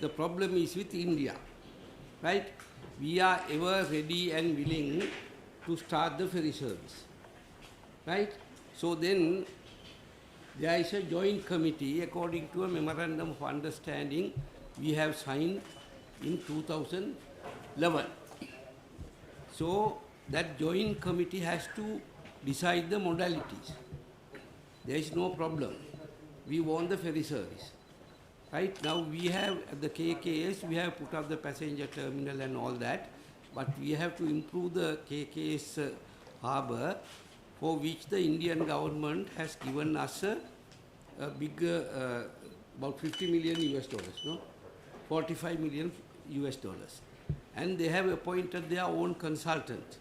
the problem is with India, right? We are ever ready and willing to start the ferry service, right? So then there is a joint committee according to a memorandum of understanding we have signed in 2011. So that joint committee has to decide the modalities. There is no problem. We want the ferry service. Right now we have at the KKS, we have put up the passenger terminal and all that, but we have to improve the KKS harbour, for which the Indian government has given us a big, about 50 million US dollars, no? 45 million US dollars. And they have appointed their own consultant.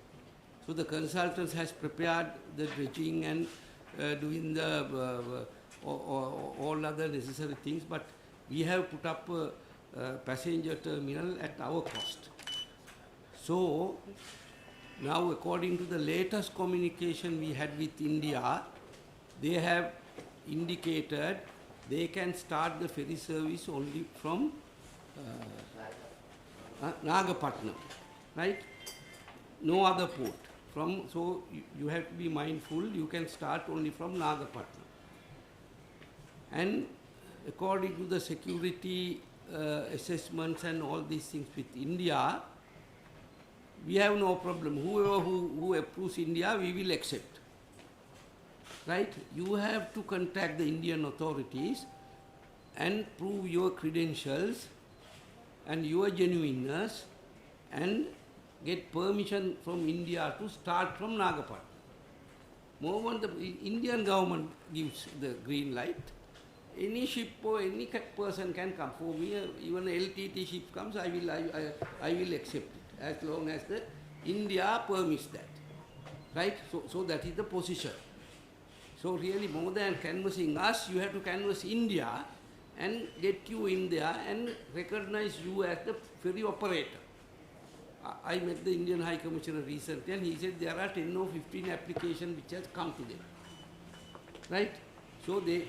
So the consultants has prepared the dredging and doing the all other necessary things, but we have put up a passenger terminal at our cost. So now according to the latest communication we had with India, they have indicated they can start the ferry service only from Nagapatnam, right? No other port. So you have to be mindful, you can start only from Nagapatnam. And according to the security assessments and all these things with India, we have no problem. Whoever who approves India, we will accept. Right? You have to contact the Indian authorities and prove your credentials and your genuineness and get permission from India to start from Nagapatnam. Moment the Indian government gives the green light, any ship or any person can come. For me, even LTT ship comes, I will accept it as long as the India permits that. Right? So that is the position. So really more than canvassing us, you have to canvass India and get you in there and recognize you as the ferry operator. I met the Indian High Commissioner recently and he said there are 10 or 15 applications which has come to them. Right? So there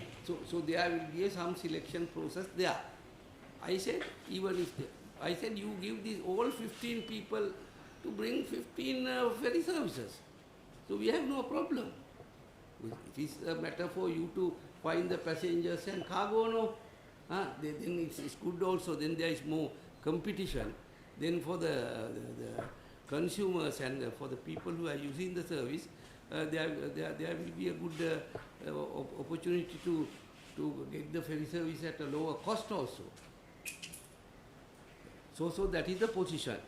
will be some selection process there. I said, even if I said you give these all 15 people to bring 15 ferry services. So we have no problem. It is a matter for you to find the passengers and cargo, no? Then it's good also, then there is more competition. Then for the consumers and for the people who are using the service, there will be a good opportunity to get the ferry service at a lower cost also. So that is the position.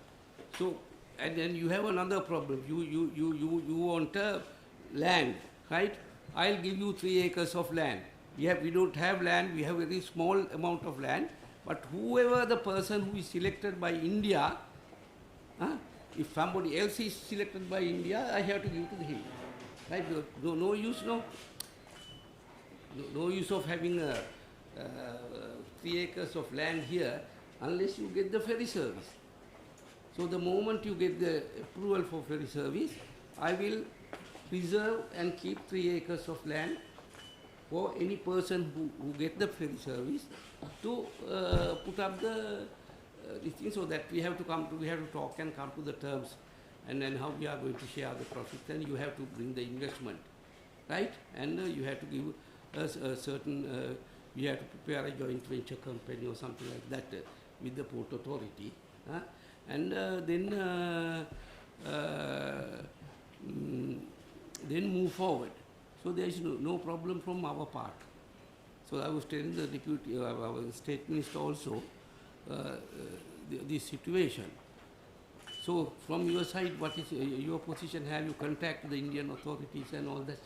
So and then you have another problem. You want land, right? I'll give you 3 acres of land. We don't have land. We have a very small amount of land. But whoever the person who is selected by India, if somebody else is selected by India, I have to give to him. Right? No use, no use of having 3 acres of land here unless you get the ferry service. So the moment you get the approval for ferry service, I will preserve and keep 3 acres of land for any person who get the ferry service to put up the this thing, so that we have to talk and come to the terms, and then how we are going to share the profits, and you have to bring the investment, right? And you have to give us a certain, we have to prepare a joint venture company or something like that with the port authority, and then move forward. So there is no problem from our part. So I was telling the deputy, our state minister also, this situation. So from your side, what is your position? Have you contacted the Indian authorities and all that?